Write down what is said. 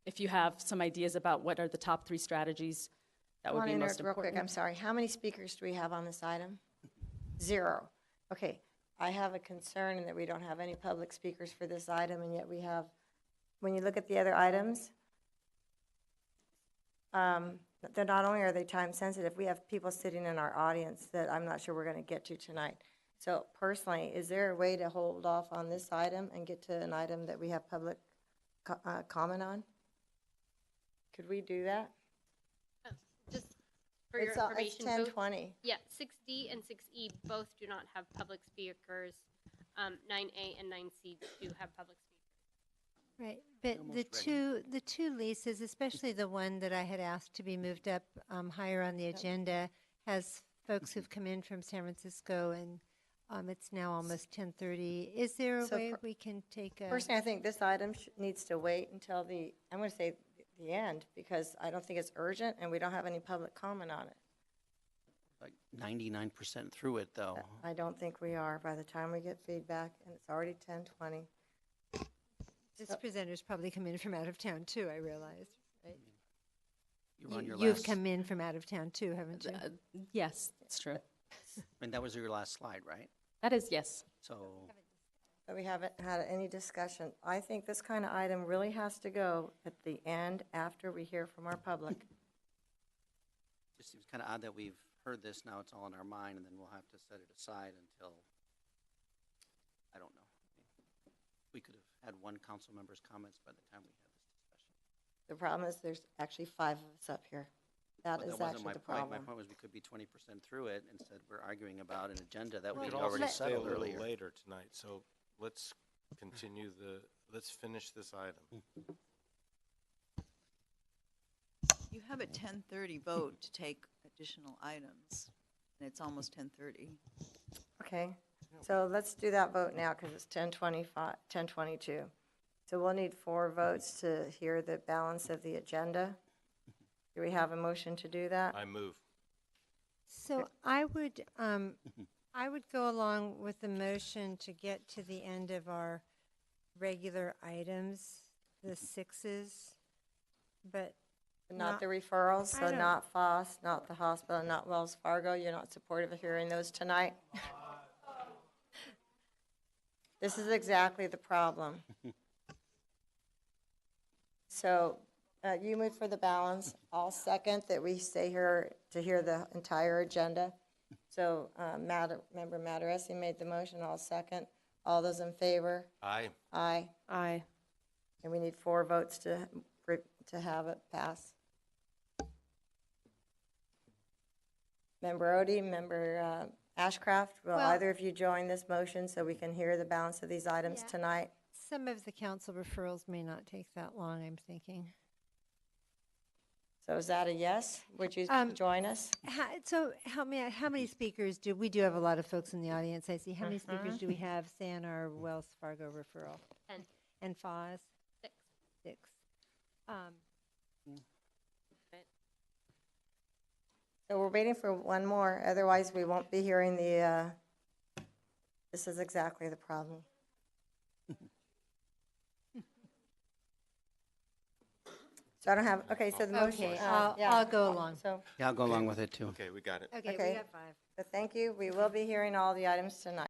if you have some ideas about what are the top 3 strategies, that would be most Real quick, important. I'm sorry. How many speakers do we have on this item? 0. Okay, I have a concern in that we don't have any public speakers for this item, and yet we have, when you look at the other items, they're not only are they time sensitive, we have people sitting in our audience that I'm not sure we're going to get to tonight. So personally, is there a way to hold off on this item and get to an item that we have public comment on? Could we do that? Just for your It's information, 10:20. yeah, 6D and 6E both do not have public speakers. 9A and 9C do have public speakers. Right, but the two leases, especially the one that I had asked to be moved up higher on the agenda, has folks who've come in from San Francisco, and it's now almost 10:30. Is there a So way we can take a? Personally, I think this item needs to wait until I'm going to say the end, because I don't think it's urgent, and we don't have any public comment on it. Like 99% through it, though. I don't think we are by the time we get feedback, and it's already 10:20. This presenter's probably come in from out of town too, I realize, right? You're on your You've last, come in from out of town too, haven't you? Yes, it's true. and that was your last slide, right? That is, yes. So, But we haven't had any discussion. I think this kind of item really has to go at the end after we hear from our public. just seems kind of odd that we've heard this, now it's all in our mind, and then we'll have to set it aside until, I don't know. We could have had one council member's comments by the time we had this discussion. The problem is there's actually 5 of us up here. That But is wasn't actually my the point. problem. My point was we could be 20% through it, instead we're arguing about an agenda that Well, we'd could already let- settled Stay a earlier. little later tonight, so let's continue let's finish this item. You have a 10:30 vote to take additional items, and it's almost 10:30. Okay, so let's do that vote now, because it's 10:22. So we'll need 4 votes to hear the balance of the agenda. Do we have a motion to do that? I move. So I would go along with the motion to get to the end of our regular items, the 6s, but Not the referrals, I so don't- not FOSS, not the hospital, not Wells Fargo. You're not supportive of hearing those tonight? This is exactly the problem. So you move for the balance. I'll second that we stay here to hear the entire agenda. So Member Mataresi made the motion. I'll second. All those in favor? Aye. Aye. Aye. And we need 4 votes to have it pass. Member Odie, Member Ashcraft, will Well- either of you join this motion so we can hear the balance of these items Yeah. tonight? some of the council referrals may not take that long, I'm thinking. So is that a yes? Would you join us? So help me out, how many speakers we do have a lot of folks in the audience, I see. How many speakers do we have, say, on our Wells Fargo referral? 10. And FOS? 6. 6. So we're waiting for one more, otherwise we won't be hearing this is exactly the problem. So I don't have, okay, so the motion. Okay, yeah. I'll go along. So, Yeah, I'll go along with it, too. Okay, we got it. Okay, Okay. we got 5. so thank you. We will be hearing all the items tonight.